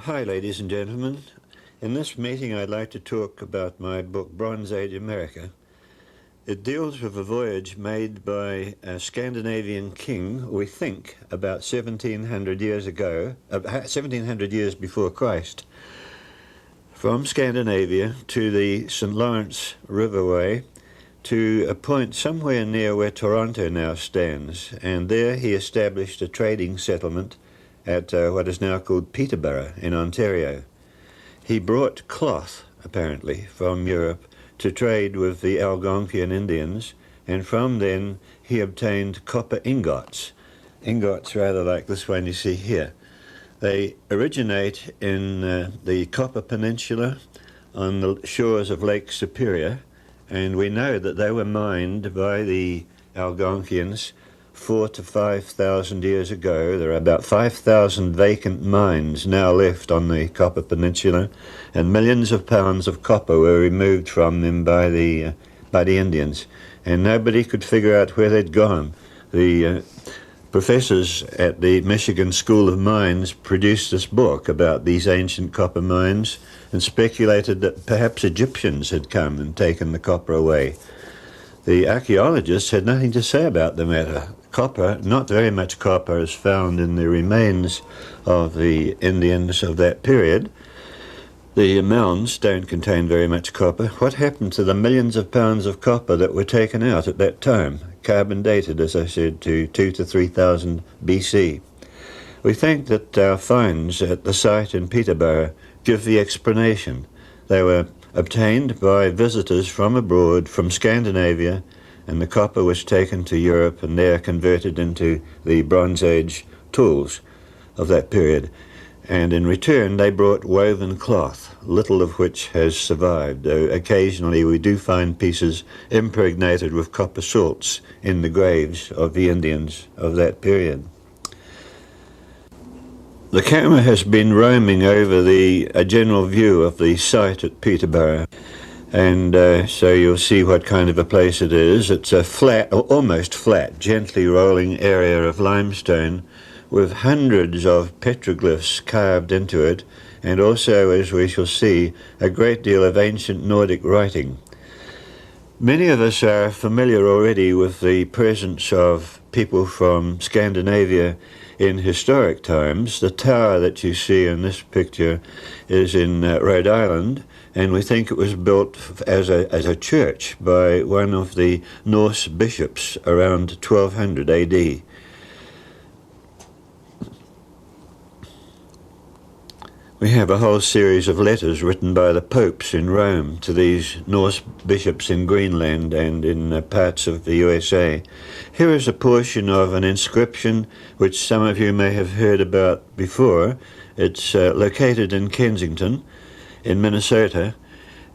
Hi ladies and gentlemen. In this meeting I'd like to talk about my book Bronze Age America. It deals with a voyage made by a Scandinavian king, we think, about 1700 years ago, 1700 years before Christ, from Scandinavia to the St. Lawrence Riverway to a point somewhere near where Toronto now stands, and there he established a trading settlement at what is now called Peterborough in Ontario. He brought cloth, apparently, from Europe to trade with the Algonquian Indians, and from then he obtained copper ingots rather like this one you see here. They originate in the Copper Peninsula on the shores of Lake Superior, and we know that they were mined by the Algonquians 4,000 to 5,000 years ago. There are about 5,000 vacant mines now left on the Copper Peninsula, and millions of pounds of copper were removed from them by the Indians, and nobody could figure out where they'd gone. The professors at the Michigan School of Mines produced this book about these ancient copper mines and speculated that perhaps Egyptians had come and taken the copper away. The archaeologists had nothing to say about the matter. Copper, not very much copper, is found in the remains of the Indians of that period. The mounds don't contain very much copper. What happened to the millions of pounds of copper that were taken out at that time? Carbon dated, as I said, to 2,000 to 3,000 BC. We think that our finds at the site in Peterborough give the explanation. They were obtained by visitors from abroad, from Scandinavia, and the copper was taken to Europe and there converted into the Bronze Age tools of that period. And in return they brought woven cloth, little of which has survived, though occasionally we do find pieces impregnated with copper salts in the graves of the Indians of that period. The camera has been roaming over a general view of the site at Peterborough, and so you'll see what kind of a place it is. It's a flat, or almost flat, gently rolling area of limestone with hundreds of petroglyphs carved into it, and also, as we shall see, a great deal of ancient Nordic writing. Many of us are familiar already with the presence of people from Scandinavia in historic times. The tower that you see in this picture is in Rhode Island, and we think it was built as a church by one of the Norse bishops around 1200 AD. We have a whole series of letters written by the popes in Rome to these Norse bishops in Greenland and in parts of the USA. Here is a portion of an inscription which some of you may have heard about before. It's located in Kensington, in Minnesota,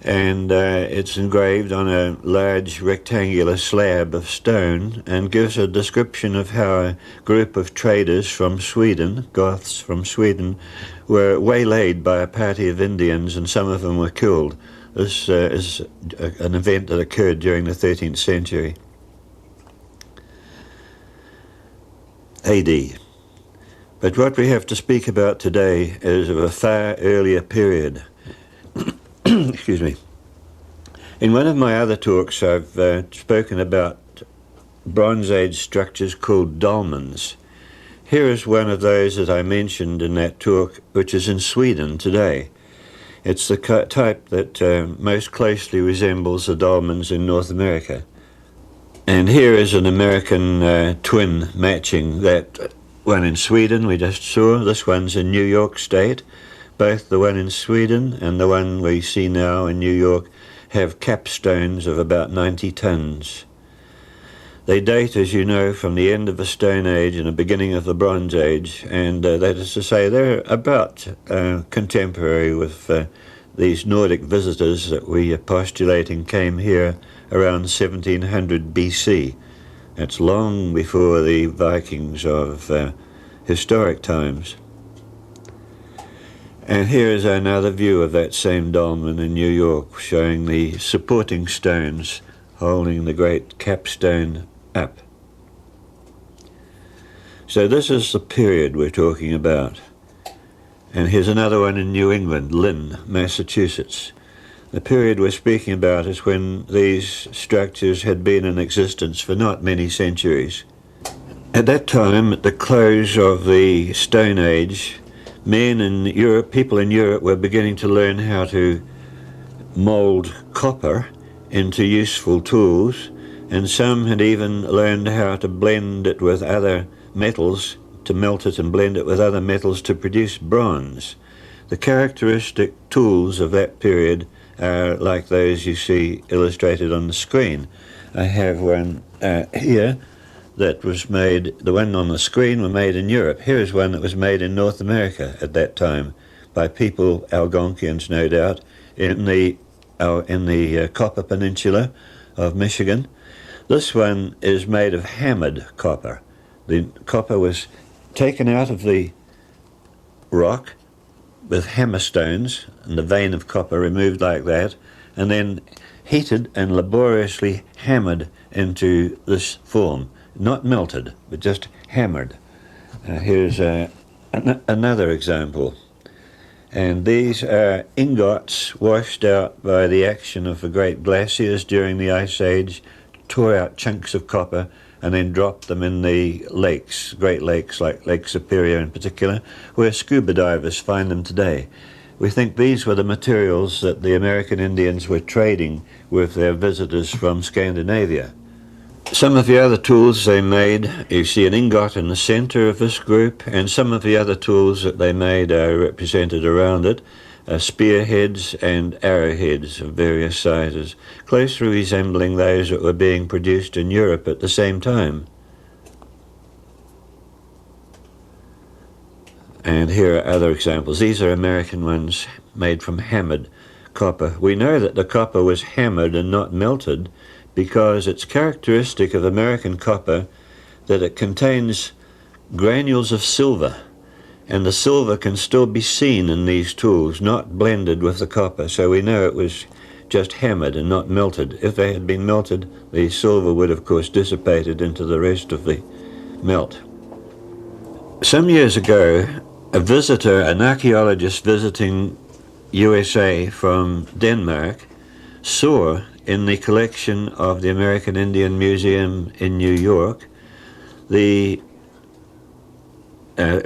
and it's engraved on a large rectangular slab of stone and gives a description of how a group of traders from Sweden, Goths from Sweden, were waylaid by a party of Indians, and some of them were killed. This is an event that occurred during the 13th century AD. But what we have to speak about today is of a far earlier period. Excuse me. In one of my other talks I've spoken about Bronze Age structures called dolmens. Here is one of those that I mentioned in that talk, which is in Sweden today. It's the type that most closely resembles the dolmens in North America. And here is an American twin matching that one in Sweden we just saw. This one's in New York State. Both the one in Sweden and the one we see now in New York have capstones of about 90 tons. They date, as you know, from the end of the Stone Age and the beginning of the Bronze Age, and that is to say they're about contemporary with these Nordic visitors that we are postulating came here around 1700 BC. That's long before the Vikings of historic times. And here is another view of that same dolmen in New York, showing the supporting stones holding the great capstone up. So this is the period we're talking about. And here's another one in New England, Lynn, Massachusetts. The period we're speaking about is when these structures had been in existence for not many centuries. At that time, at the close of the Stone Age, men in Europe, people in Europe, were beginning to learn how to mould copper into useful tools, and some had even learned how to blend it with other metals, to melt it and blend it with other metals to produce bronze. The characteristic tools of that period are like those you see illustrated on the screen. I have one here that was made, the one on the screen were made in Europe. Here is one that was made in North America at that time by people, Algonquians no doubt, in the Copper Peninsula of Michigan. This one is made of hammered copper. The copper was taken out of the rock with hammerstones and the vein of copper removed like that, and then heated and laboriously hammered into this form. Not melted, but just hammered. Here's another example. And these are ingots washed out by the action of the great glaciers during the Ice Age, tore out chunks of copper and then dropped them in the lakes, great lakes like Lake Superior in particular, where scuba divers find them today. We think these were the materials that the American Indians were trading with their visitors from Scandinavia. Some of the other tools they made, you see an ingot in the center of this group, and some of the other tools that they made are represented around it, spearheads and arrowheads of various sizes, closely resembling those that were being produced in Europe at the same time. And here are other examples. These are American ones made from hammered copper. We know that the copper was hammered and not melted because it's characteristic of American copper that it contains granules of silver, and the silver can still be seen in these tools, not blended with the copper, so we know it was just hammered and not melted. If they had been melted, the silver would of course dissipated into the rest of the melt. Some years ago, a visitor, an archaeologist visiting USA from Denmark, saw in the collection of the American Indian Museum in New York the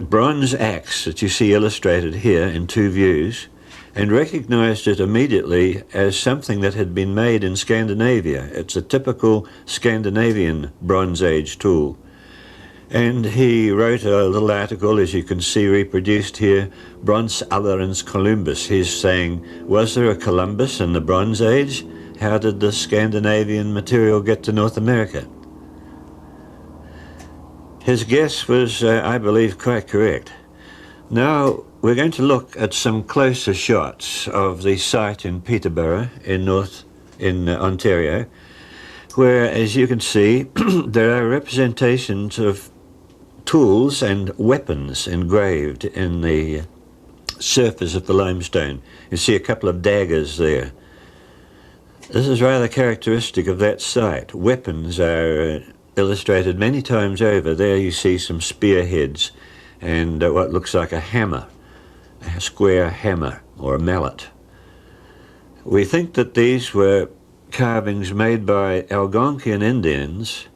bronze axe that you see illustrated here in two views, and recognized it immediately as something that had been made in Scandinavia. It's a typical Scandinavian Bronze Age tool. And he wrote a little article, as you can see reproduced here, Bronzealderens Columbus. He's saying, was there a Columbus in the Bronze Age? How did the Scandinavian material get to North America? His guess was, I believe, quite correct. Now we're going to look at some closer shots of the site in Peterborough in Ontario, where, as you can see, there are representations of tools and weapons engraved in the surface of the limestone. You see a couple of daggers there. This is rather characteristic of that site. Weapons are illustrated many times over. There you see some spearheads and what looks like a hammer, a square hammer or a mallet. We think that these were carvings made by Algonquian Indians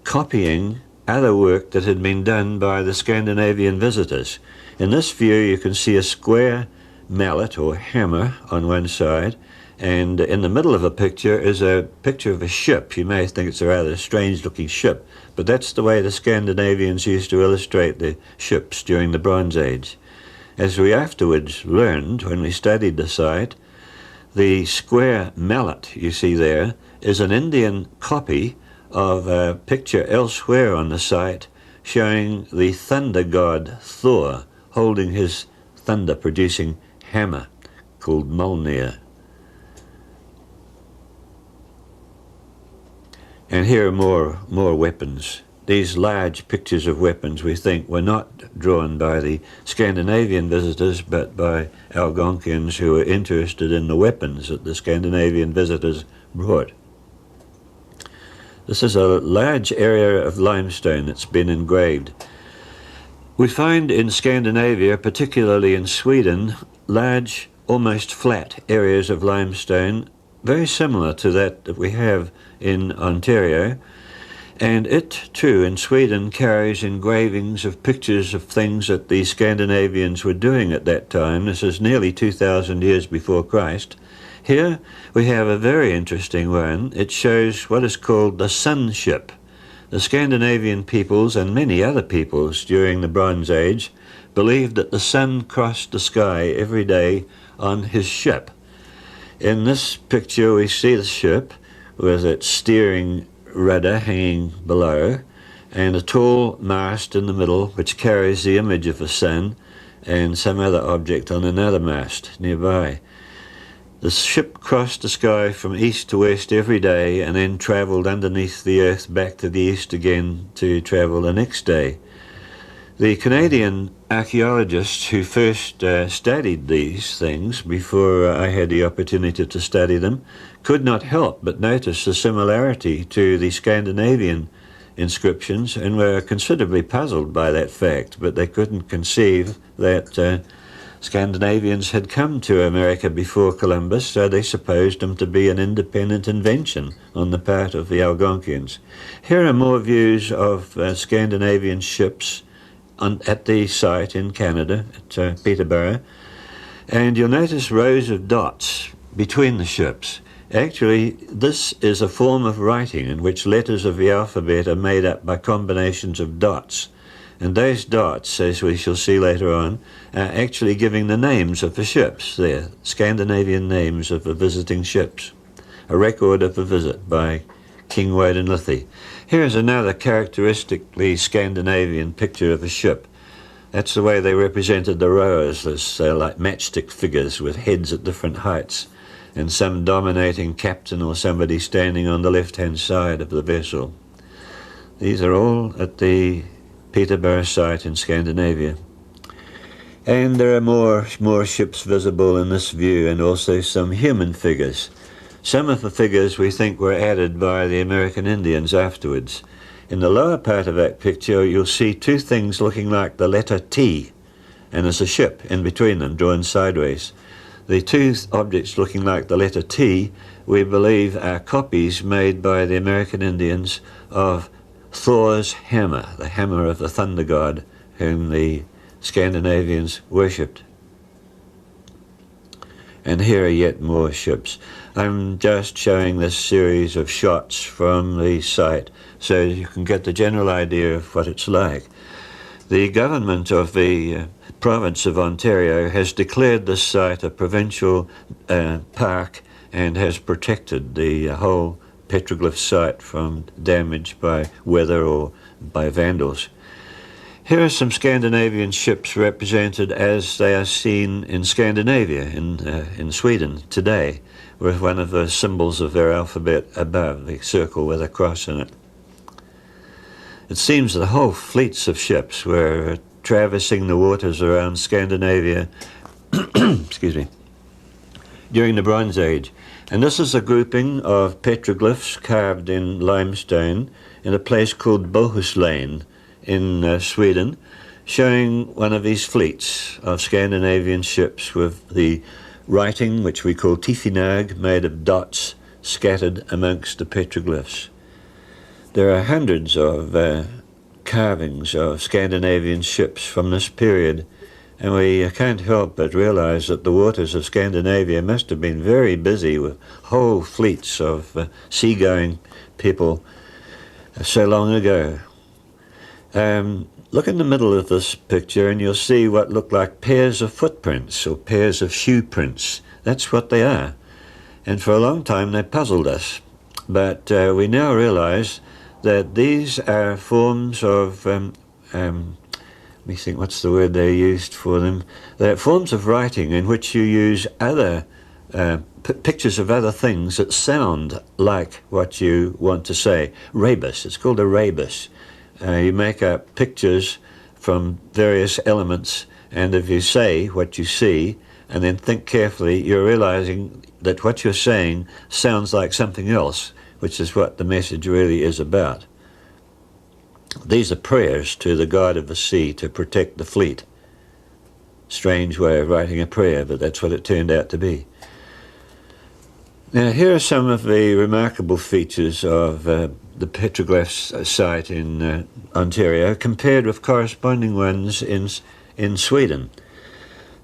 copying other work that had been done by the Scandinavian visitors. In this view you can see a square mallet or hammer on one side, and in the middle of the picture is a picture of a ship. You may think it's a rather strange looking ship, but that's the way the Scandinavians used to illustrate the ships during the Bronze Age. As we afterwards learned when we studied the site, the square mallet you see there is an Indian copy of a picture elsewhere on the site showing the thunder god Thor holding his thunder-producing hammer called Mjolnir. And here are more weapons. These large pictures of weapons, we think, were not drawn by the Scandinavian visitors, but by Algonquians who were interested in the weapons that the Scandinavian visitors brought. This is a large area of limestone that's been engraved. We find in Scandinavia, particularly in Sweden, large, almost flat areas of limestone, very similar to that we have in Ontario, and it too in Sweden carries engravings of pictures of things that the Scandinavians were doing at that time. This is nearly 2,000 years before Christ. Here we have a very interesting one. It shows what is called the sun ship. The Scandinavian peoples and many other peoples during the Bronze Age believed that the sun crossed the sky every day on his ship. In this picture we see the ship with its steering rudder hanging below and a tall mast in the middle which carries the image of the sun and some other object on another mast nearby. The ship crossed the sky from east to west every day and then travelled underneath the earth back to the east again to travel the next day. The Canadian archaeologists who first studied these things before I had the opportunity to study them could not help but notice the similarity to the Scandinavian inscriptions and were considerably puzzled by that fact, but they couldn't conceive that Scandinavians had come to America before Columbus, so they supposed them to be an independent invention on the part of the Algonquians. Here are more views of Scandinavian ships at the site in Canada, at Peterborough, and you'll notice rows of dots between the ships. Actually, this is a form of writing in which letters of the alphabet are made up by combinations of dots. And those dots, as we shall see later on, are actually giving the names of the ships there, Scandinavian names of the visiting ships. A record of the visit by King Woden-lithi. Here is another characteristically Scandinavian picture of a ship. That's the way they represented the rowers, as like matchstick figures with heads at different heights, and some dominating captain or somebody standing on the left-hand side of the vessel. These are all at the Peterborough site in Scandinavia. And there are more ships visible in this view, and also some human figures. Some of the figures we think were added by the American Indians afterwards. In the lower part of that picture you'll see two things looking like the letter T, and there's a ship in between them drawn sideways. The two objects looking like the letter T we believe are copies made by the American Indians of Thor's hammer, the hammer of the thunder god whom the Scandinavians worshipped. And here are yet more ships. I'm just showing this series of shots from the site so you can get the general idea of what it's like. The government of the province of Ontario has declared this site a provincial park and has protected the whole petroglyph site from damage by weather or by vandals. Here are some Scandinavian ships represented as they are seen in Scandinavia, in Sweden today, with one of the symbols of their alphabet above, the circle with a cross in it. It seems that whole fleets of ships were traversing the waters around Scandinavia excuse me, during the Bronze Age. And this is a grouping of petroglyphs carved in limestone in a place called Bohuslän in Sweden, showing one of these fleets of Scandinavian ships with the writing, which we call tifinag, made of dots scattered amongst the petroglyphs. There are hundreds of carvings of Scandinavian ships from this period, and we can't help but realize that the waters of Scandinavia must have been very busy with whole fleets of seagoing people so long ago. Look in the middle of this picture and you'll see what look like pairs of footprints or pairs of shoe prints. That's what they are. And for a long time they puzzled us. But we now realize that these are forms of, let me think, what's the word they used for them? They're forms of writing in which you use other pictures of other things that sound like what you want to say. Rebus, it's called a rebus. You make up pictures from various elements, and if you say what you see and then think carefully, you're realizing that what you're saying sounds like something else, which is what the message really is about. These are prayers to the god of the sea to protect the fleet. Strange way of writing a prayer, but that's what it turned out to be. Now, here are some of the remarkable features of the petroglyphs site in Ontario compared with corresponding ones in Sweden.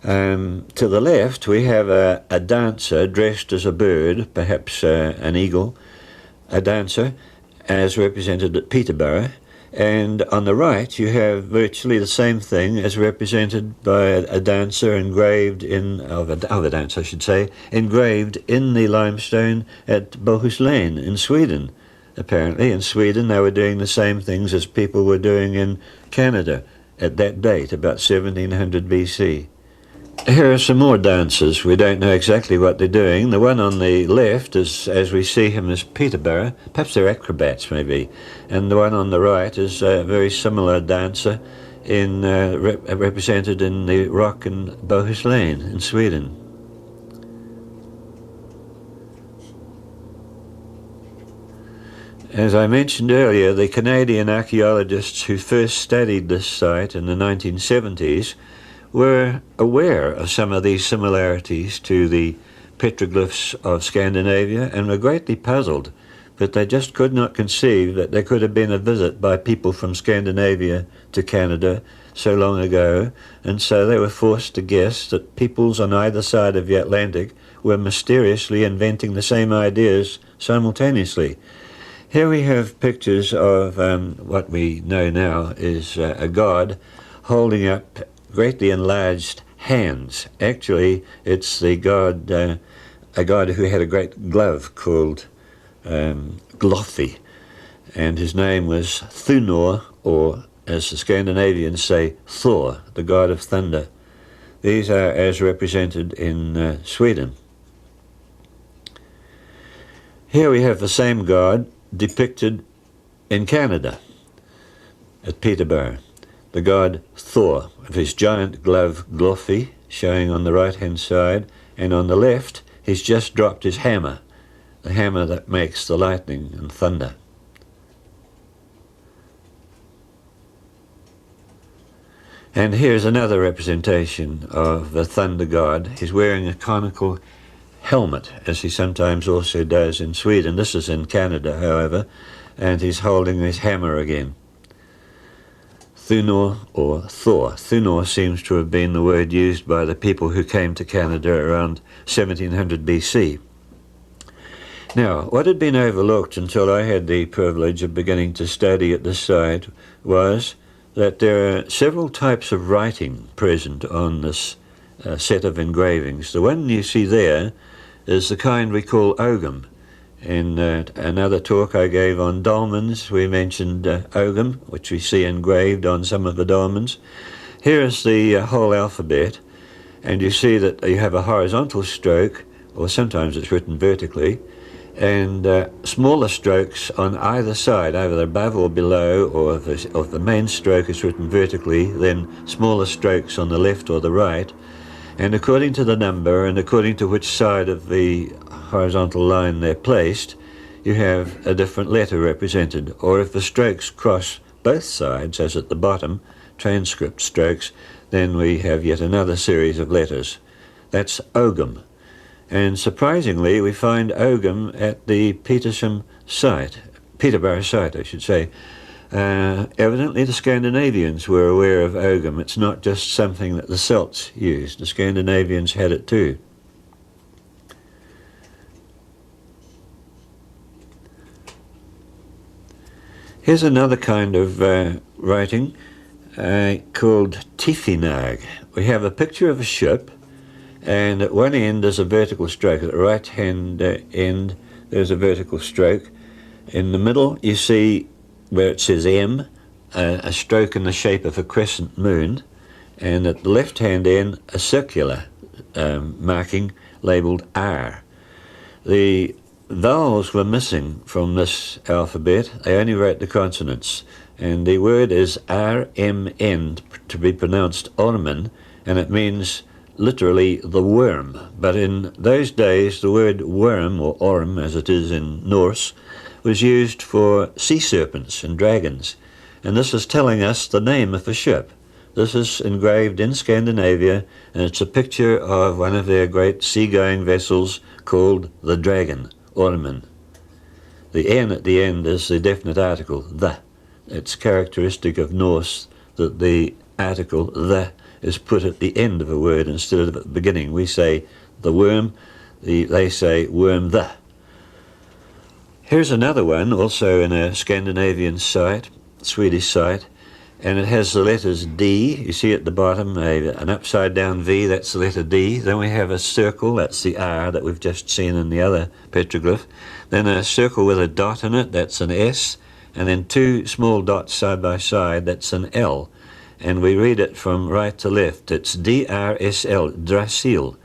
To the left, we have a dancer dressed as a bird, perhaps an eagle, a dancer, as represented at Peterborough. And on the right, you have virtually the same thing as represented by a dancer engraved of a dance, I should say, engraved in the limestone at Bohuslän in Sweden. Apparently, in Sweden, they were doing the same things as people were doing in Canada at that date, about 1700 BC. Here are some more dancers. We don't know exactly what they're doing. The one on the left, is, as we see him, is Peterborough. Perhaps they're acrobats, maybe. And the one on the right is a very similar dancer represented in the rock in Bohuslän in Sweden. As I mentioned earlier, the Canadian archaeologists who first studied this site in the 1970s were aware of some of these similarities to the petroglyphs of Scandinavia and were greatly puzzled, but they just could not conceive that there could have been a visit by people from Scandinavia to Canada so long ago, and so they were forced to guess that peoples on either side of the Atlantic were mysteriously inventing the same ideas simultaneously. Here we have pictures of what we know now is a god holding up greatly enlarged hands. Actually, it's the god, a god who had a great glove called Glothi, and his name was Thunor, or as the Scandinavians say, Thor, the god of thunder. These are as represented in Sweden. Here we have the same god depicted in Canada at Peterborough. The god Thor, with his giant glove Glothi, showing on the right-hand side, and on the left he's just dropped his hammer, the hammer that makes the lightning and thunder. And here's another representation of the thunder god. He's wearing a conical helmet, as he sometimes also does in Sweden. This is in Canada, however, and he's holding his hammer again. Thunor, or Thor. Thunor seems to have been the word used by the people who came to Canada around 1700 BC. Now, what had been overlooked until I had the privilege of beginning to study at this site was that there are several types of writing present on this set of engravings. The one you see there is the kind we call ogham. In another talk I gave on dolmens, we mentioned ogham, which we see engraved on some of the dolmens. Here is the whole alphabet, and you see that you have a horizontal stroke, or sometimes it's written vertically, and smaller strokes on either side, either above or below, or if the main stroke is written vertically, then smaller strokes on the left or the right. And according to the number and according to which side of the horizontal line they're placed, you have a different letter represented. Or if the strokes cross both sides, as at the bottom, transcript strokes, then we have yet another series of letters. That's ogham. And surprisingly, we find ogham at the Peterborough site, I should say. Evidently the Scandinavians were aware of ogham. It's not just something that the Celts used. The Scandinavians had it too. Here's another kind of writing called tifinag. We have a picture of a ship, and at one end there's a vertical stroke. At the right-hand end there's a vertical stroke. In the middle you see where it says M, a stroke in the shape of a crescent moon, and at the left-hand end a circular marking labelled R. The vowels were missing from this alphabet. They only wrote the consonants, and the word is RMN, to be pronounced ormen, and it means literally the worm. But in those days the word worm, or orm as it is in Norse, was used for sea serpents and dragons, and this is telling us the name of a ship. This is engraved in Scandinavia, and it's a picture of one of their great seagoing vessels called the Dragon, Ormen. The N at the end is the definite article, the. It's characteristic of Norse that the article, the, is put at the end of a word instead of at the beginning. We say the worm, they say worm the. Here's another one, also in a Scandinavian site, Swedish site, and it has the letters D. You see at the bottom an upside down V, that's the letter D. Then we have a circle, that's the R that we've just seen in the other petroglyph. Then a circle with a dot in it, that's an S. And then two small dots side by side, that's an L. And we read it from right to left. It's DRSL, Drasil,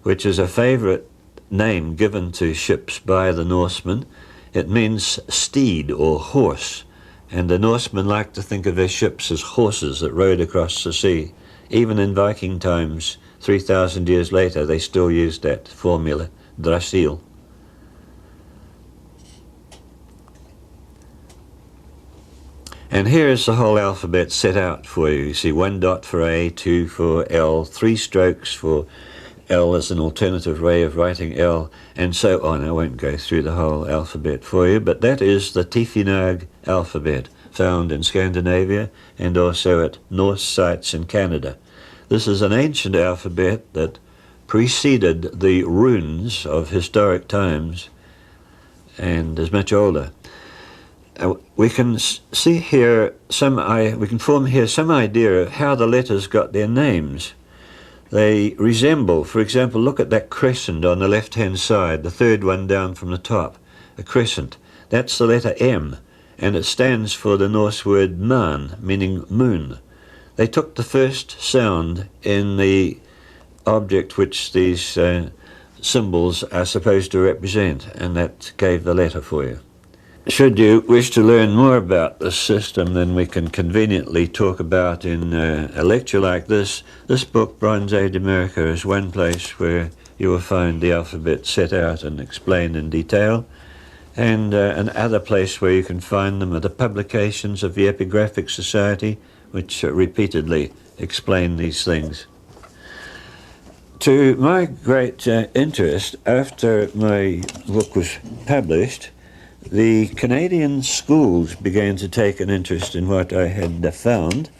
which is a favourite name given to ships by the Norsemen. It means steed or horse. And the Norsemen like to think of their ships as horses that rode across the sea. Even in Viking times, 3,000 years later, they still used that formula, Drasil. And here is the whole alphabet set out for you. You see 1 dot for A, 2 for L, 3 strokes for L as an alternative way of writing L, and so on. I won't go through the whole alphabet for you, but that is the Tifinag alphabet, found in Scandinavia and also at Norse sites in Canada. This is an ancient alphabet that preceded the runes of historic times and is much older. We can see here we can form here some idea of how the letters got their names. They resemble, for example, look at that crescent on the left-hand side, the third one down from the top, a crescent. That's the letter M, and it stands for the Norse word man, meaning moon. They took the first sound in the object which these symbols are supposed to represent, and that gave the letter for you. Should you wish to learn more about this system than we can conveniently talk about in a lecture like this book, Bronze Age America, is one place where you will find the alphabet set out and explained in detail, and another place where you can find them are the publications of the Epigraphic Society, which repeatedly explain these things. To my great interest, after my book was published, the Canadian schools began to take an interest in what I had found,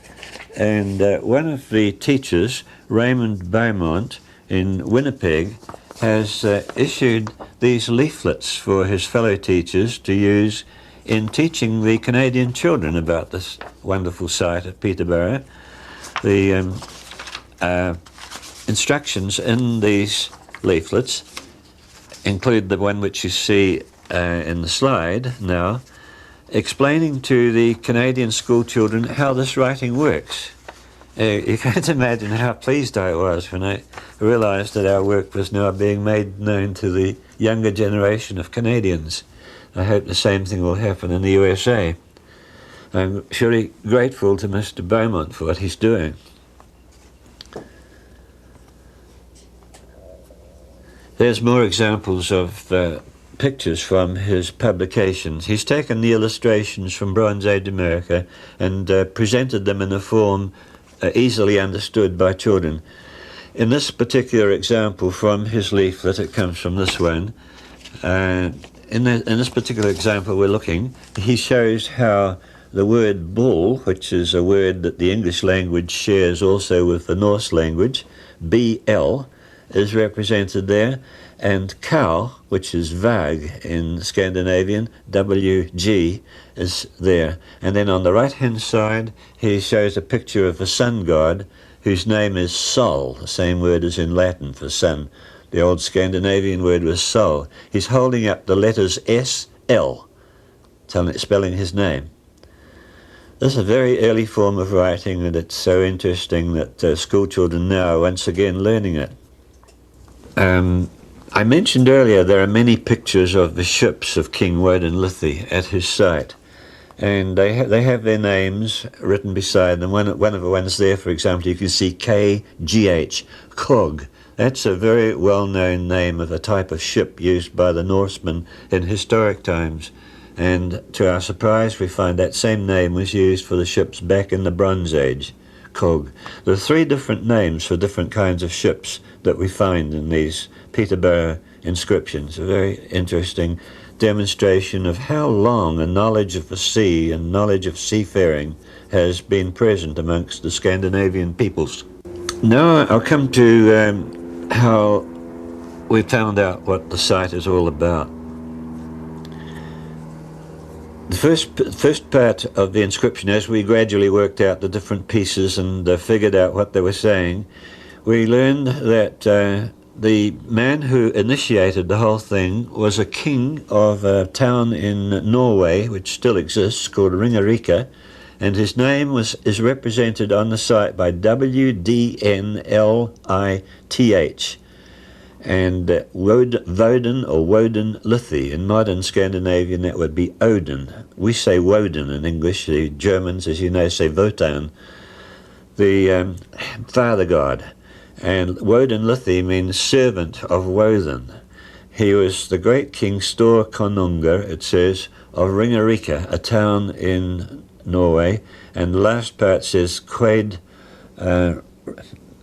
and one of the teachers, Raymond Beaumont in Winnipeg, has issued these leaflets for his fellow teachers to use in teaching the Canadian children about this wonderful site at Peterborough. The instructions in these leaflets include the one which you see in the slide now, explaining to the Canadian school children how this writing works. You can't imagine how pleased I was when I realized that our work was now being made known to the younger generation of Canadians. I hope the same thing will happen in the USA. I'm surely grateful to Mr. Beaumont for what he's doing. There's more examples of pictures from his publications. He's taken the illustrations from Bronze Age America and presented them in a form easily understood by children. In this particular example from his leaflet, it comes from this one, in this particular example we're looking, he shows how the word bull, which is a word that the English language shares also with the Norse language, BL, is represented there, and cow, which is vag in Scandinavian, WG, is there. And then on the right-hand side, he shows a picture of a sun god whose name is Sol, the same word as in Latin for sun. The old Scandinavian word was Sol. He's holding up the letters SL, spelling his name. This is a very early form of writing, and it's so interesting that school children now are once again learning it. I mentioned earlier there are many pictures of the ships of King Woden-lithi at his site, and they have their names written beside them. One of the ones there, for example, you can see KGH, Kog. That's a very well-known name of a type of ship used by the Norsemen in historic times. And to our surprise, we find that same name was used for the ships back in the Bronze Age, cog. There are 3 different names for different kinds of ships that we find in these Peterborough inscriptions. A very interesting demonstration of how long a knowledge of the sea and knowledge of seafaring has been present amongst the Scandinavian peoples. Now I'll come to how we found out what the site is all about. The first part of the inscription, as we gradually worked out the different pieces and figured out what they were saying, we learned that the man who initiated the whole thing was a king of a town in Norway, which still exists, called Ringerike, and his name is represented on the site by Wdnlith, and Woden or Woden-lithi. In modern Scandinavian that would be Odin. We say Woden in English. The Germans, as you know, say Wotan, the father god. And Woden-lithi means servant of Woden. He was the great king Stor Konungur, it says, of Ringerike, a town in Norway, and the last part says Quaid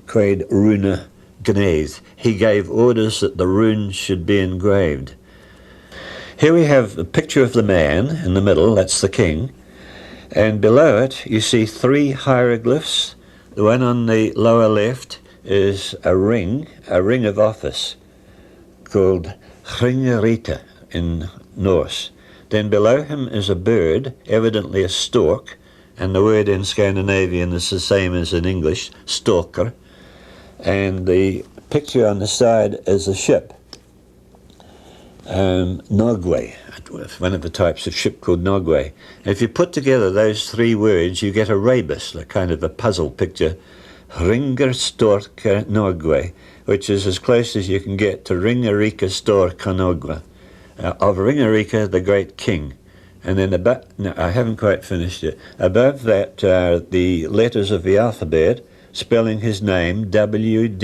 Rune Gneith. He gave orders that the runes should be engraved. Here we have a picture of the man in the middle, that's the king, and below it you see 3 hieroglyphs. The one on the lower left is a ring of office, called Hringerite in Norse. Then below him is a bird, evidently a stork, and the word in Scandinavian is the same as in English, storker. And the picture on the side is a ship, Nogwe, one of the types of ship called Nogwe. If you put together those 3 words, you get a rebus, a kind of a puzzle picture, Ringar Storka Nogwe, which is as close as you can get to Ringerike Stor Konungr, of Ringerike, the great king. And then no, I haven't quite finished it. Above that are the letters of the alphabet, spelling his name, Wdnlth,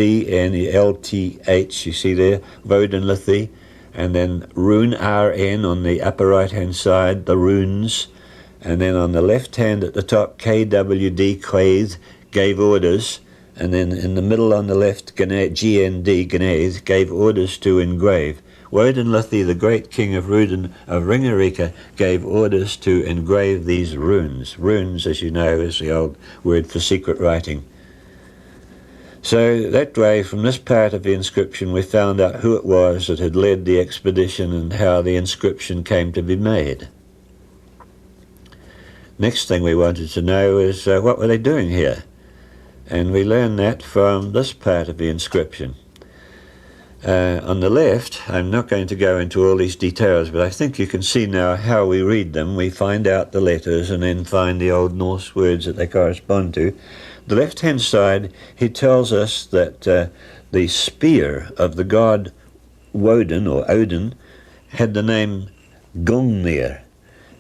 you see there, Woden-lithi, and then rune RN on the upper right-hand side, the runes, and then on the left hand at the top, KWD, Quaid, gave orders, and then in the middle on the left, GND, Gneith, gave orders to engrave. Woden-lithi, the great king of Ringerike, gave orders to engrave these runes. Runes, as you know, is the old word for secret writing. So that way, from this part of the inscription, we found out who it was that had led the expedition and how the inscription came to be made. Next thing we wanted to know is what were they doing here? And we learned that from this part of the inscription. On the left, I'm not going to go into all these details, but I think you can see now how we read them. We find out the letters and then find the Old Norse words that they correspond to. The left-hand side, he tells us that the spear of the god Woden, or Odin, had the name Gungnir,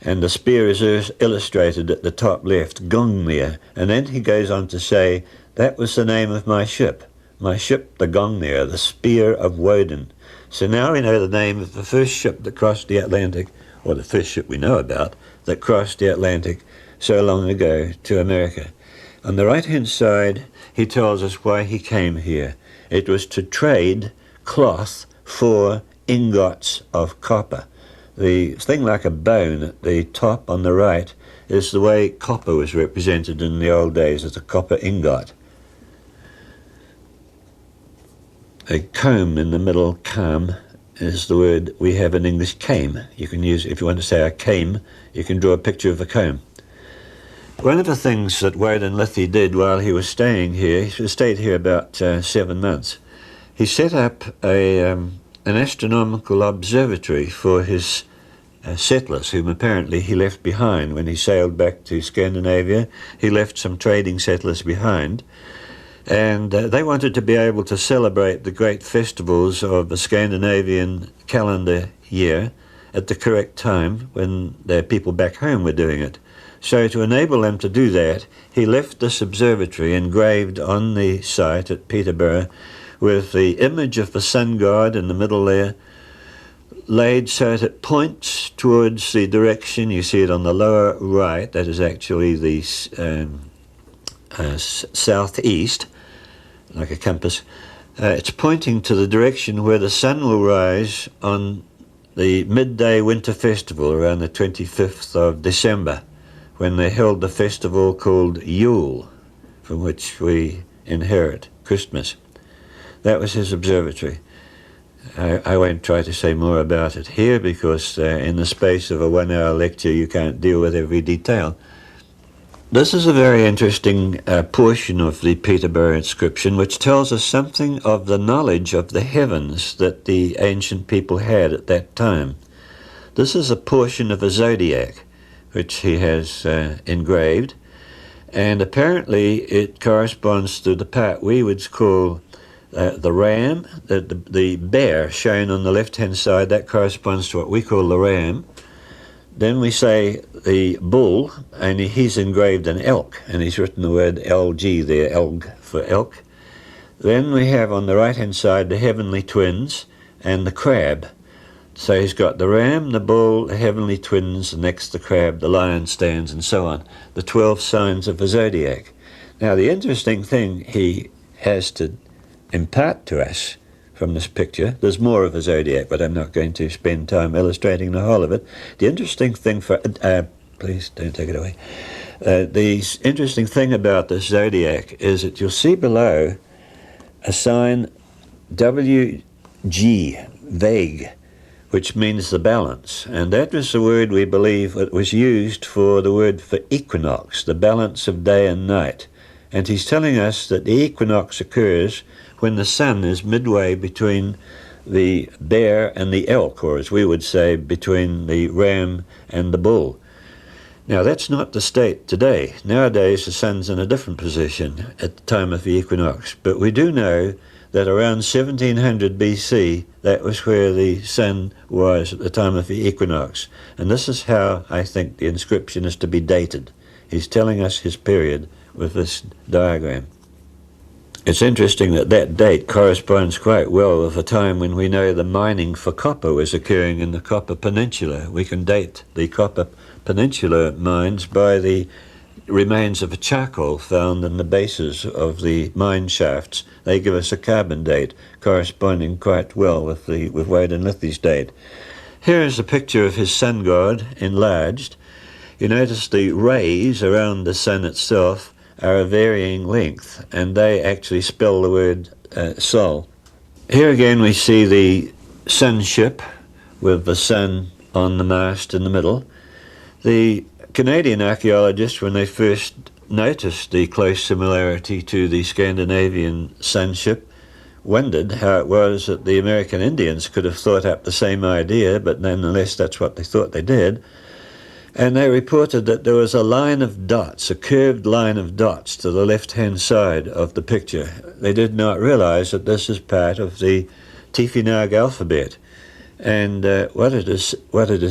and the spear is illustrated at the top left, Gungnir. And then he goes on to say, that was the name of my ship, the Gungnir, the spear of Woden. So now we know the name of the first ship that crossed the Atlantic, or the first ship we know about, that crossed the Atlantic so long ago to America. On the right-hand side, he tells us why he came here. It was to trade cloth for ingots of copper. The thing like a bone at the top on the right is the way copper was represented in the old days as a copper ingot. A comb in the middle, kam, is the word we have in English, came. You can use, if you want to say I came, you can draw a picture of a comb. One of the things that Woden-lithi did while he was staying here, he stayed here about 7 months, he set up an astronomical observatory for his settlers, whom apparently he left behind when he sailed back to Scandinavia. He left some trading settlers behind, and they wanted to be able to celebrate the great festivals of the Scandinavian calendar year at the correct time when their people back home were doing it. So to enable them to do that, he left this observatory engraved on the site at Peterborough with the image of the sun god in the middle there, laid so that it points towards the direction. You see it on the lower right. That is actually the southeast, like a compass. It's pointing to the direction where the sun will rise on the midday winter festival around the 25th of December, when they held the festival called Yule, from which we inherit Christmas. That was his observatory. I won't try to say more about it here because in the space of a 1-hour lecture you can't deal with every detail. This is a very interesting portion of the Peterborough inscription, which tells us something of the knowledge of the heavens that the ancient people had at that time. This is a portion of a zodiac which he has engraved, and apparently it corresponds to the part we would call the ram. The bear shown on the left-hand side, that corresponds to what we call the ram. Then we say the bull, and he's engraved an elk, and he's written the word LG there, elg for elk. Then we have on the right-hand side the heavenly twins and the crab. So he's got the ram, the bull, the heavenly twins, and next the crab, the lion stands, and so on. The 12 signs of the zodiac. Now the interesting thing he has to impart to us from this picture, there's more of a zodiac, but I'm not going to spend time illustrating the whole of it. The interesting thing for, please don't take it away. The interesting thing about this zodiac is that you'll see below a sign WG, vague, which means the balance, and that was the word we believe that was used for the word for equinox, the balance of day and night. And he's telling us that the equinox occurs when the sun is midway between the bear and the elk, or as we would say, between the ram and the bull. Now that's not the state today. Nowadays the sun's in a different position at the time of the equinox, but we do know that around 1700 BC, that was where the sun was at the time of the equinox. And this is how I think the inscription is to be dated. He's telling us his period with this diagram. It's interesting that that date corresponds quite well with a time when we know the mining for copper was occurring in the Copper Peninsula. We can date the Copper Peninsula mines by the remains of a charcoal found in the bases of the mine shafts. They give us a carbon date corresponding quite well with Woden-lithi's date. Here is a picture of his sun god enlarged. You notice the rays around the sun itself are a varying length, and they actually spell the word sol. Here again we see the sun ship with the sun on the mast in the middle. The Canadian archaeologists, when they first noticed the close similarity to the Scandinavian sun ship, wondered how it was that the American Indians could have thought up the same idea, but nonetheless that's what they thought they did. And they reported that there was a line of dots, a curved line of dots to the left-hand side of the picture. They did not realize that this is part of the Tifinagh alphabet. And what it is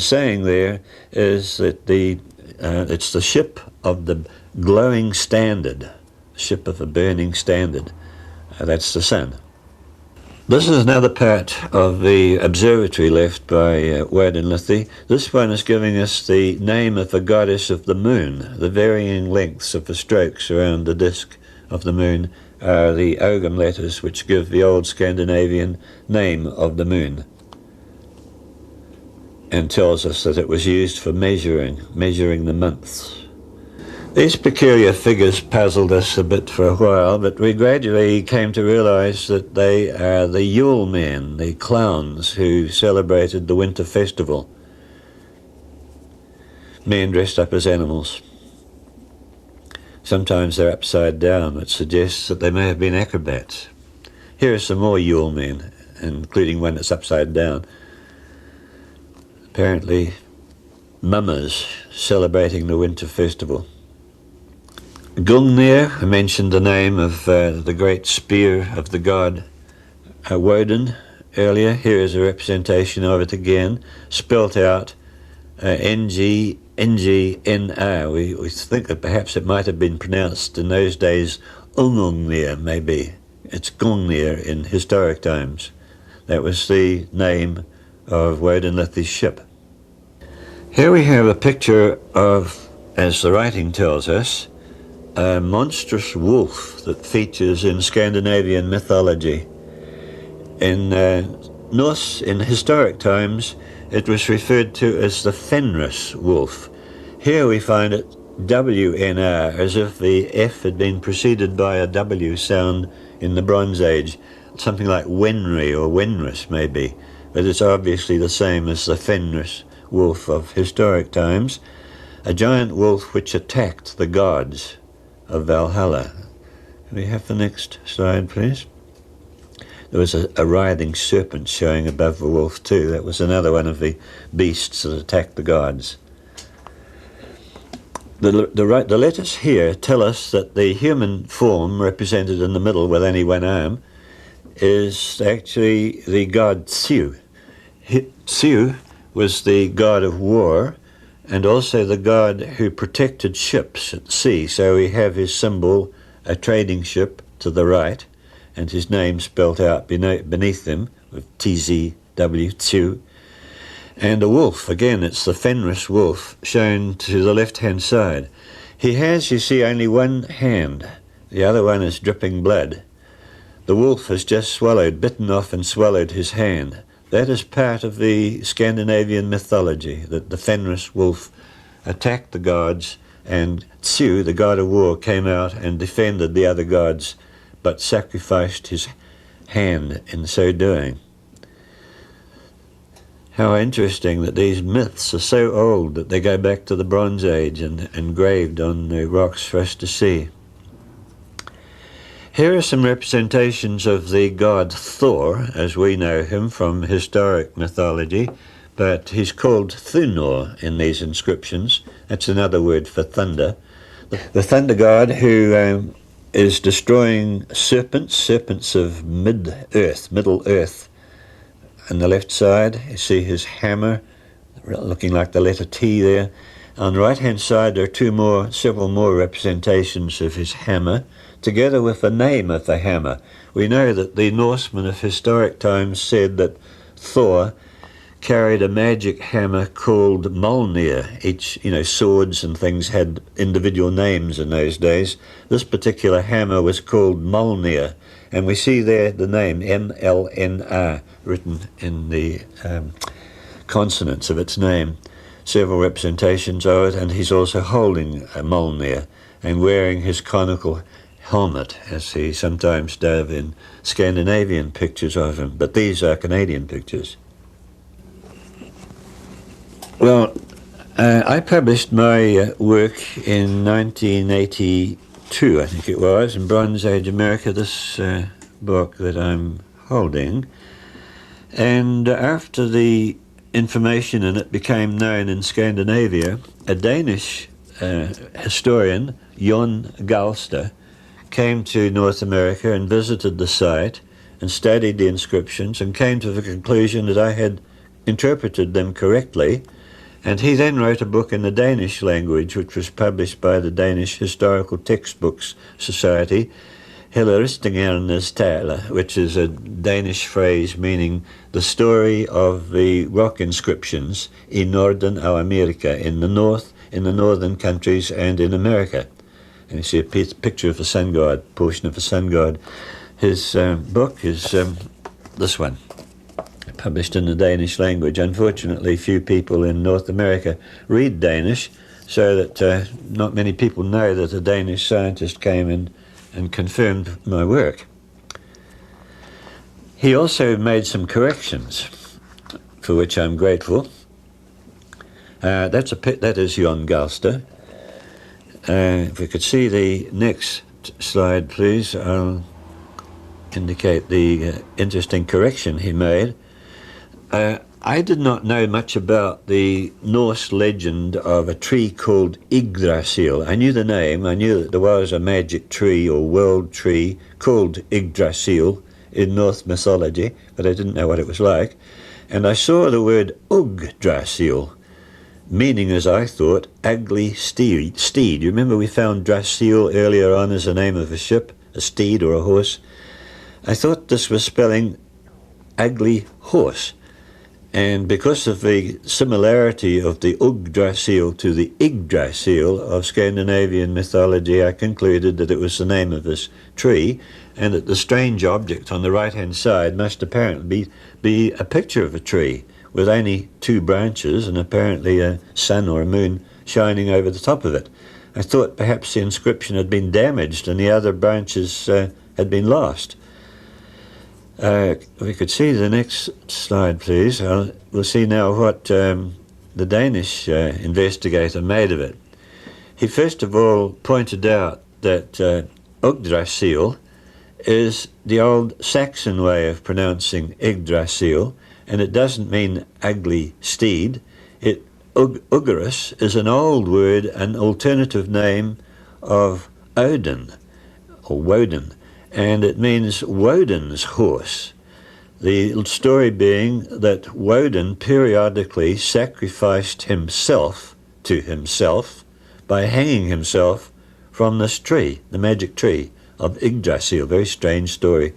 saying there is that it's the ship of the glowing standard, ship of a burning standard. That's the sun. This is another part of the observatory left by Woden-lithi. This one is giving us the name of the goddess of the moon. The varying lengths of the strokes around the disk of the moon are the Ogham letters, which give the old Scandinavian name of the moon, and tells us that it was used for measuring the months. These peculiar figures puzzled us a bit for a while, but we gradually came to realize that they are the Yule men, the clowns who celebrated the winter festival. Men dressed up as animals. Sometimes they're upside down, which suggests that they may have been acrobats. Here are some more Yule men, including one that's upside down. Apparently mummers celebrating the winter festival. Gungnir, I mentioned the name of the great spear of the god Woden earlier. Here is a representation of it again, spelt out N-G-N-R. We think that perhaps it might have been pronounced in those days Ungungnir, maybe. It's Gungnir in historic times. That was the name of Woden-lithi's ship. Here we have a picture of, as the writing tells us, a monstrous wolf that features in Scandinavian mythology. In in historic times, it was referred to as the Fenris wolf. Here we find it WNR, as if the F had been preceded by a W sound in the Bronze Age, something like Wenry or Wenris maybe, but it's obviously the same as the Fenris wolf of historic times, a giant wolf which attacked the gods of Valhalla. Can we have the next slide, please? There was a writhing serpent showing above the wolf too. That was another one of the beasts that attacked the gods. The letters here tell us that the human form, represented in the middle with only one arm, is actually the god Siu. Siu was the god of war and also the god who protected ships at sea. So we have his symbol, a trading ship, to the right, and his name spelt out beneath them with TZW, Siu. And a wolf, again, it's the Fenris wolf, shown to the left-hand side. He has, you see, only one hand. The other one is dripping blood. The wolf has just bitten off and swallowed his hand. That is part of the Scandinavian mythology, that the Fenris wolf attacked the gods, and Siu, the god of war, came out and defended the other gods, but sacrificed his hand in so doing. How interesting that these myths are so old that they go back to the Bronze Age and engraved on the rocks for us to see. Here are some representations of the god Thor, as we know him from historic mythology, but he's called Thunor in these inscriptions. That's another word for thunder. The thunder god who is destroying serpents of Middle Earth. On the left side, you see his hammer, looking like the letter T there. On the right-hand side, there are several more representations of his hammer, together with the name of the hammer. We know that the Norsemen of historic times said that Thor carried a magic hammer called Mjolnir. Each, swords and things had individual names in those days. This particular hammer was called Mjolnir, and we see there the name MLNR written in the consonants of its name. Several representations of it, and he's also holding a Mjolnir and wearing his conical helmet, as he sometimes does in Scandinavian pictures of him, but these are Canadian pictures. Well, I published my work in 1982, I think it was, in Bronze Age America, this book that I'm holding. And after the information in it became known in Scandinavia, a Danish historian, Jon Galster, came to North America and visited the site and studied the inscriptions and came to the conclusion that I had interpreted them correctly. And he then wrote a book in the Danish language, which was published by the Danish Historical Textbooks Society, Hilleristningernes Tale, which is a Danish phrase meaning the story of the rock inscriptions in Norden av Amerika, in the north, in the northern countries, and in America. And you see a picture of the sun god, portion of the sun god. His book is this one, published in the Danish language. Unfortunately, few people in North America read Danish, so that not many people know that a Danish scientist came in and confirmed my work. He also made some corrections, for which I'm grateful. That is Jon Galster. If we could see the next slide, please, I'll indicate the interesting correction he made. I did not know much about the Norse legend of a tree called Yggdrasil. I knew the name. I knew that there was a magic tree or world tree called Yggdrasil in Norse mythology, but I didn't know what it was like. And I saw the word Ugdrasil, meaning, as I thought, ugly steed. You remember we found Drasil earlier on as the name of a ship, a steed or a horse? I thought this was spelling ugly horse. And because of the similarity of the Yggdrasil to the Yggdrasil of Scandinavian mythology, I concluded that it was the name of this tree, and that the strange object on the right-hand side must apparently be a picture of a tree with only two branches and apparently a sun or a moon shining over the top of it. I thought perhaps the inscription had been damaged and the other branches had been lost. We could see the next slide, please. We'll see now what the Danish investigator made of it. He first of all pointed out that Yggdrasil is the old Saxon way of pronouncing Yggdrasil, and it doesn't mean ugly steed. Ugarus is an old word, an alternative name of Odin, or Woden, and it means Woden's horse. The story being that Woden periodically sacrificed himself to himself by hanging himself from this tree, the magic tree of Yggdrasil. Very strange story.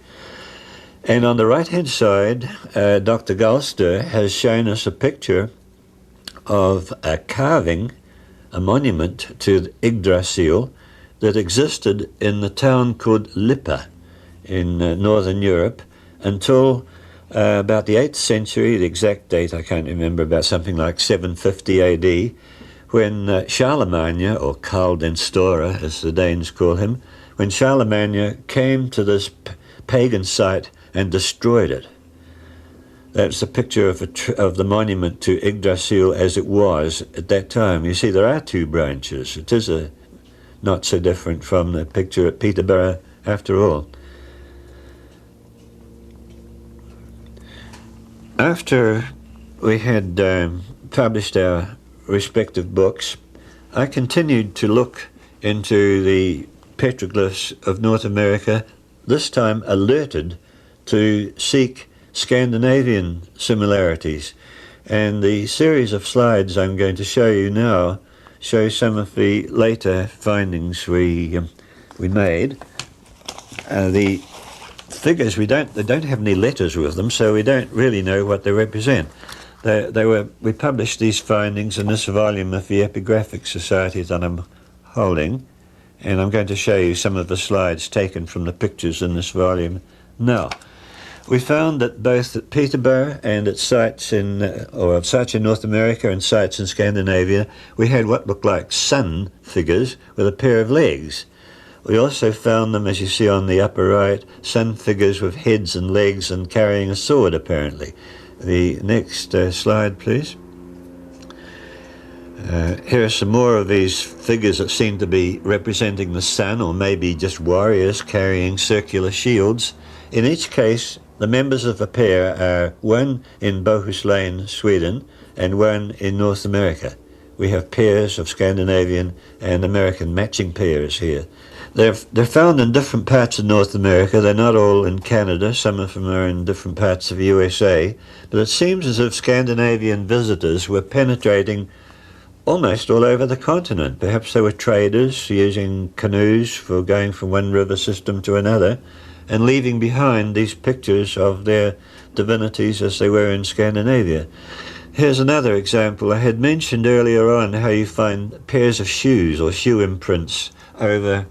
And on the right-hand side, Dr. Galster has shown us a picture of a carving, a monument to Yggdrasil that existed in the town called Lippe in northern Europe until about the 8th century, the exact date I can't remember, about something like 750 AD, when Charlemagne, or Karl den Store as the Danes call him, when Charlemagne came to this pagan site and destroyed it. That's a picture of the monument to Yggdrasil as it was at that time. You see, there are two branches. It is not so different from the picture at Peterborough after all. After we had published our respective books, I continued to look into the petroglyphs of North America, this time alerted to seek Scandinavian similarities. And the series of slides I'm going to show you now show some of the later findings we made. The figures, they don't have any letters with them, so we don't really know what they represent. We published these findings in this volume of the Epigraphic Society that I'm holding, and I'm going to show you some of the slides taken from the pictures in this volume now. We found that both at Peterborough and at sites in North America and sites in Scandinavia, we had what looked like sun figures with a pair of legs. We also found them, as you see on the upper right, sun figures with heads and legs and carrying a sword, apparently. The next slide, please. Here are some more of these figures that seem to be representing the sun, or maybe just warriors carrying circular shields. In each case, the members of a pair are one in Bohuslän, Sweden, and one in North America. We have pairs of Scandinavian and American matching pairs here. They're found in different parts of North America. They're not all in Canada. Some of them are in different parts of the USA. But it seems as if Scandinavian visitors were penetrating almost all over the continent. Perhaps they were traders using canoes for going from one river system to another and leaving behind these pictures of their divinities as they were in Scandinavia. Here's another example. I had mentioned earlier on how you find pairs of shoes or shoe imprints over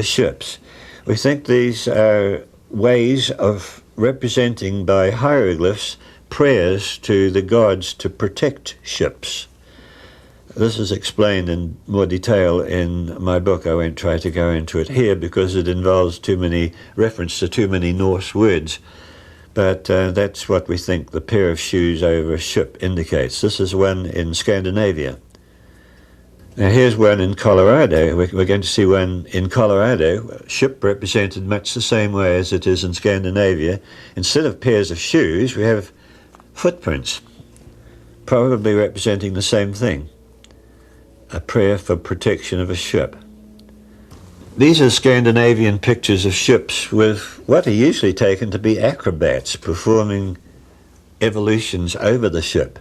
ships. We think these are ways of representing by hieroglyphs prayers to the gods to protect ships. This is explained in more detail in my book. I won't try to go into it here because it involves reference to too many Norse words. But that's what we think the pair of shoes over a ship indicates. This is one in Scandinavia. Now here's one in Colorado. We're going to see one in Colorado, a ship represented much the same way as it is in Scandinavia. Instead of pairs of shoes, we have footprints, probably representing the same thing. A prayer for protection of a ship. These are Scandinavian pictures of ships with what are usually taken to be acrobats performing evolutions over the ship.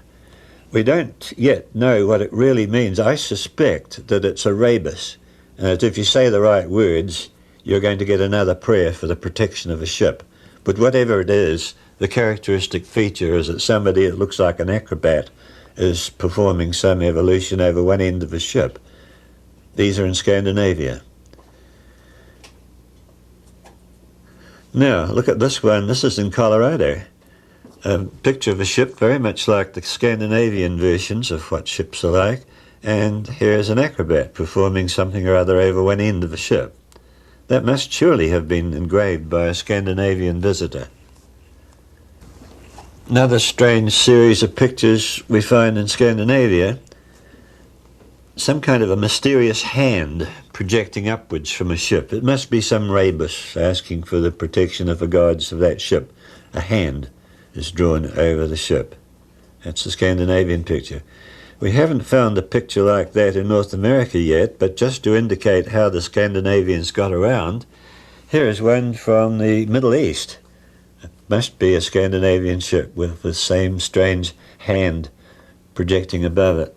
We don't yet know what it really means. I suspect that it's a rebus, and that if you say the right words, you're going to get another prayer for the protection of a ship. But whatever it is, the characteristic feature is that somebody that looks like an acrobat is performing some evolution over one end of a ship. These are in Scandinavia. Now, look at this one. This is in Colorado. A picture of a ship very much like the Scandinavian versions of what ships are like. And here's an acrobat performing something or other over one end of a ship. That must surely have been engraved by a Scandinavian visitor. Another strange series of pictures we find in Scandinavia, some kind of a mysterious hand projecting upwards from a ship. It must be some rebus asking for the protection of the gods of that ship. A hand is drawn over the ship. That's the Scandinavian picture. We haven't found a picture like that in North America yet, but just to indicate how the Scandinavians got around, here is one from the Middle East. It must be a Scandinavian ship with the same strange hand projecting above it.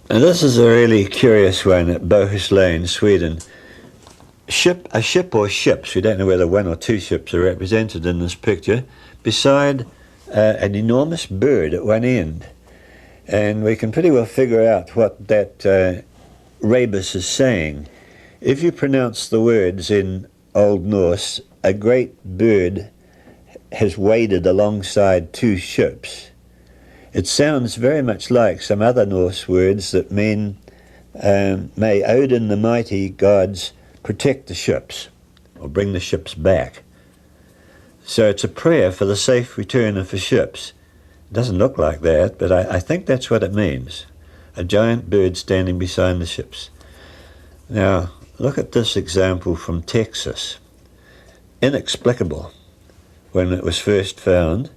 And this is a really curious one at Bohuslän, Sweden. A ship or ships, we don't know whether one or two ships are represented in this picture, beside an enormous bird at one end. And we can pretty well figure out what that rebus is saying. If you pronounce the words in Old Norse, a great bird has waded alongside two ships. It sounds very much like some other Norse words that mean, may Odin the mighty gods protect the ships, or bring the ships back. So it's a prayer for the safe return of the ships. It doesn't look like that, but I think that's what it means. A giant bird standing beside the ships. Now, look at this example from Texas. Inexplicable when it was first found,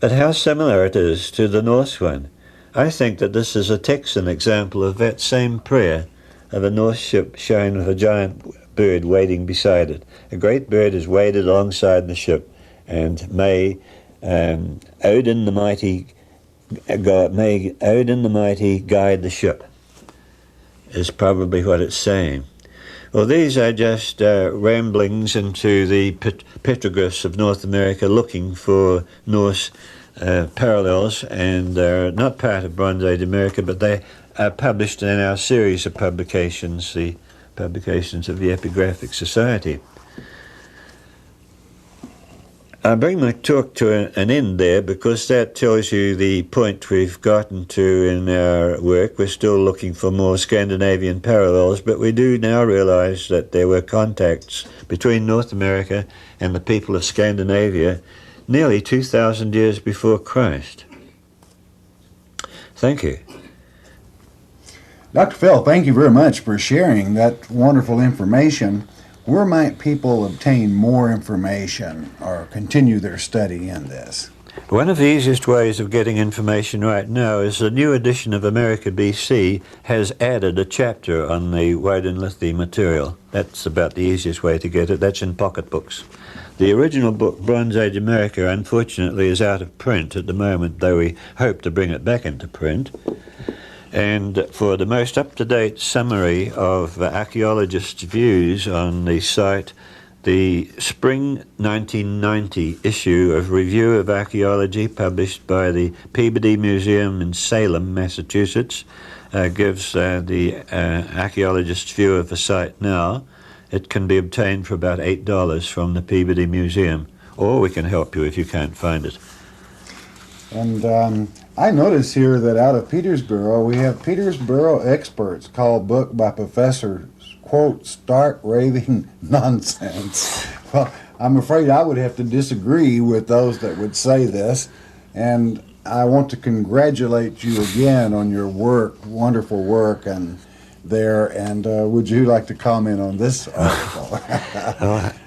but how similar it is to the Norse one. I think that this is a Texan example of that same prayer of a Norse ship shown with a giant bird wading beside it. A great bird has waded alongside the ship, and may Odin the mighty guide the ship, is probably what it's saying. Well, these are just ramblings into the petroglyphs of North America, looking for Norse parallels, and they're not part of Bronze Age America, but they are published in our series of publications, the publications of the Epigraphic Society. I bring my talk to an end there because that tells you the point we've gotten to in our work. We're still looking for more Scandinavian parallels, but we do now realize that there were contacts between North America and the people of Scandinavia nearly 2,000 years before Christ. Thank you. Dr. Phil, thank you very much for sharing that wonderful information. Where might people obtain more information or continue their study in this? One of the easiest ways of getting information right now is the new edition of America BC has added a chapter on the Woden-lithi material. That's about the easiest way to get it. That's in pocketbooks. The original book, Bronze Age America, unfortunately is out of print at the moment, though we hope to bring it back into print. And for the most up-to-date summary of archaeologists' views on the site, the spring 1990 issue of Review of Archaeology, published by the Peabody Museum in Salem, Massachusetts, gives the archaeologist's view of the site now. It can be obtained for about $8 from the Peabody Museum, or we can help you if you can't find it. And I notice here that out of Peterborough, we have Peterborough Experts, called book by Professor, quote, stark raving nonsense. Well, I'm afraid I would have to disagree with those that would say this, and I want to congratulate you again on your work, wonderful work, and would you like to comment on this article?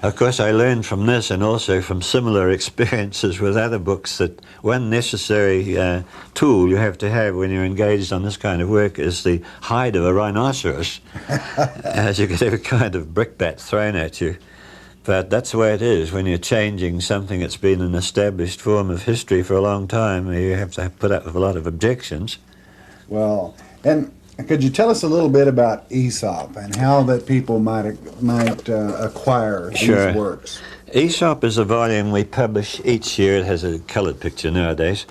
Of course, I learned from this and also from similar experiences with other books that one necessary tool you have to have when you're engaged on this kind of work is the hide of a rhinoceros, as you get every kind of brickbat thrown at you. But that's the way it is when you're changing something that's been an established form of history for a long time. You have to put up with a lot of objections. Well, and Could you tell us a little bit about Aesop and how that people might acquire Sure. these works? Aesop is a volume we publish each year. It has a coloured picture nowadays.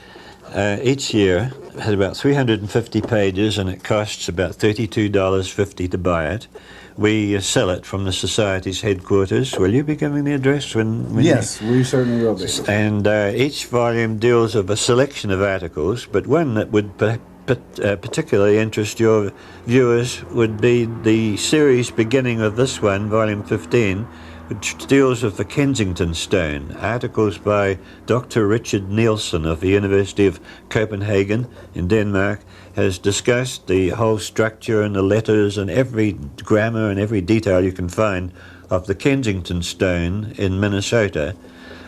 Each year it has about 350 pages, and it costs about $32.50 to buy it. We sell it from the Society's headquarters. Will you be giving the address when Yes, we certainly will be. And each volume deals with a selection of articles, but one that would particularly interest your viewers would be the series beginning with this one, volume 15, which deals with the Kensington Stone. Articles by Dr. Richard Nielsen of the University of Copenhagen in Denmark has discussed the whole structure and the letters and every grammar and every detail you can find of the Kensington Stone in Minnesota,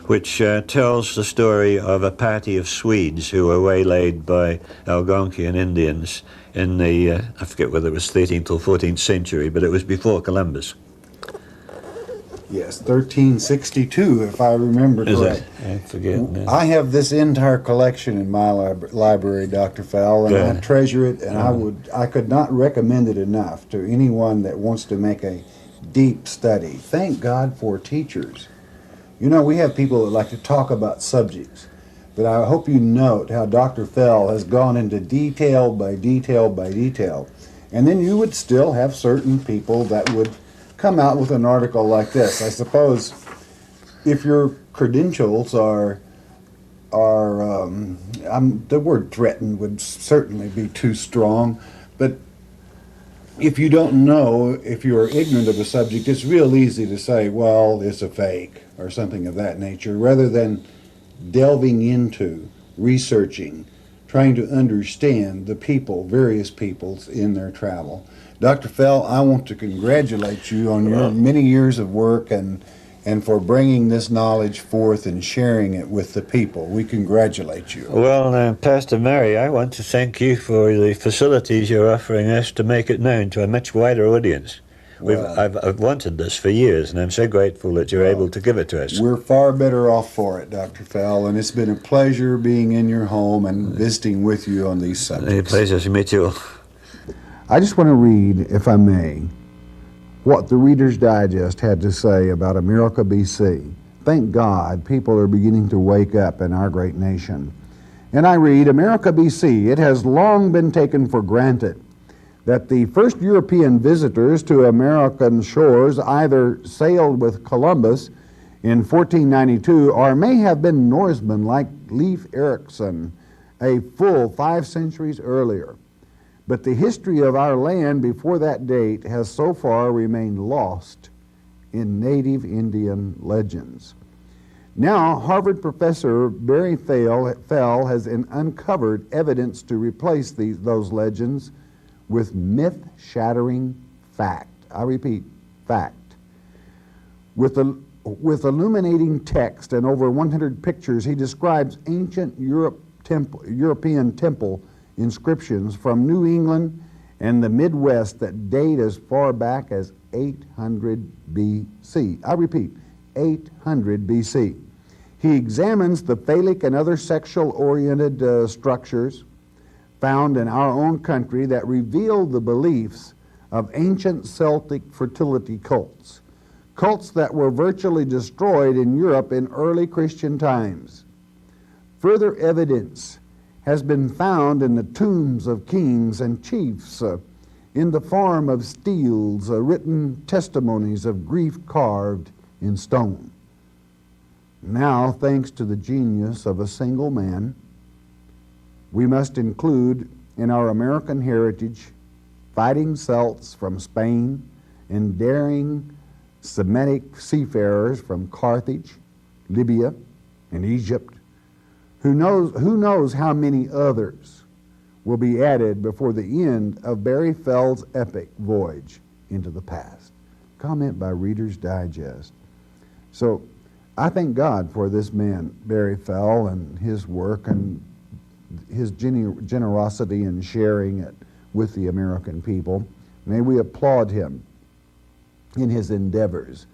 which tells the story of a party of Swedes who were waylaid by Algonquian Indians in the, I forget whether it was 13th or 14th century, but it was before Columbus. Yes, 1362, if I remember correct. I forget now. I have this entire collection in my library, Dr. Fell, and I treasure it, and I could not recommend it enough to anyone that wants to make a deep study. Thank God for teachers. You know, we have people that like to talk about subjects, but I hope you note how Dr. Fell has gone into detail by detail by detail, and then you would still have certain people that would come out with an article like this. I suppose if your credentials are the word threatened would certainly be too strong, but if you don't know, if you're ignorant of a subject, it's real easy to say, well, it's a fake or something of that nature, rather than delving into, researching, trying to understand the people, various peoples in their travel. Dr. Fell, I want to congratulate you on your many years of work and for bringing this knowledge forth and sharing it with the people. We congratulate you. Well, Pastor Murray, I want to thank you for the facilities you're offering us to make it known to a much wider audience. Well, I've wanted this for years, and I'm so grateful that you're able to give it to us. We're far better off for it, Dr. Fell, and it's been a pleasure being in your home and visiting with you on these subjects. A pleasure to meet you all. I just want to read, if I may, what the Reader's Digest had to say about America BC. Thank God people are beginning to wake up in our great nation. And I read, America BC, it has long been taken for granted that the first European visitors to American shores either sailed with Columbus in 1492 or may have been Norsemen like Leif Erikson a full 5 centuries earlier. But the history of our land before that date has so far remained lost in native Indian legends. Now, Harvard professor Barry Fell has uncovered evidence to replace those legends with myth-shattering fact. I repeat, fact. With illuminating text and over 100 pictures, he describes ancient European temple inscriptions from New England and the Midwest that date as far back as 800 BC. I repeat, 800 BC. He examines the phallic and other sexual-oriented structures found in our own country that reveal the beliefs of ancient Celtic fertility cults, cults that were virtually destroyed in Europe in early Christian times. Further evidence has been found in the tombs of kings and chiefs in the form of steles, written testimonies of grief carved in stone. Now, thanks to the genius of a single man, we must include in our American heritage fighting Celts from Spain and daring Semitic seafarers from Carthage, Libya, and Egypt. Who knows how many others will be added before the end of Barry Fell's epic voyage into the past. Comment by Reader's Digest. So I thank God for this man, Barry Fell, and his work and his generosity in sharing it with the American people. May we applaud him in his endeavors.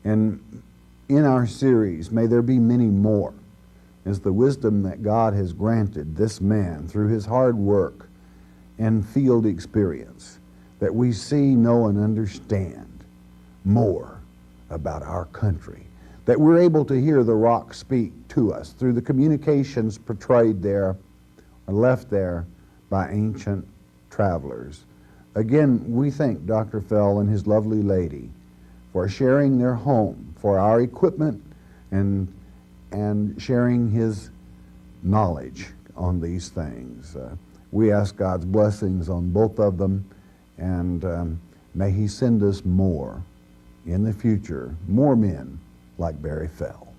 And in our series, may there be many more, as the wisdom that God has granted this man through his hard work and field experience, that we see, know, and understand more about our country, that we're able to hear the rock speak to us through the communications portrayed there or left there by ancient travelers. Again, we thank Dr. Fell and his lovely lady for sharing their home, for our equipment, and sharing his knowledge on these things. We ask God's blessings on both of them, and may he send us more in the future, more men like Barry Fell.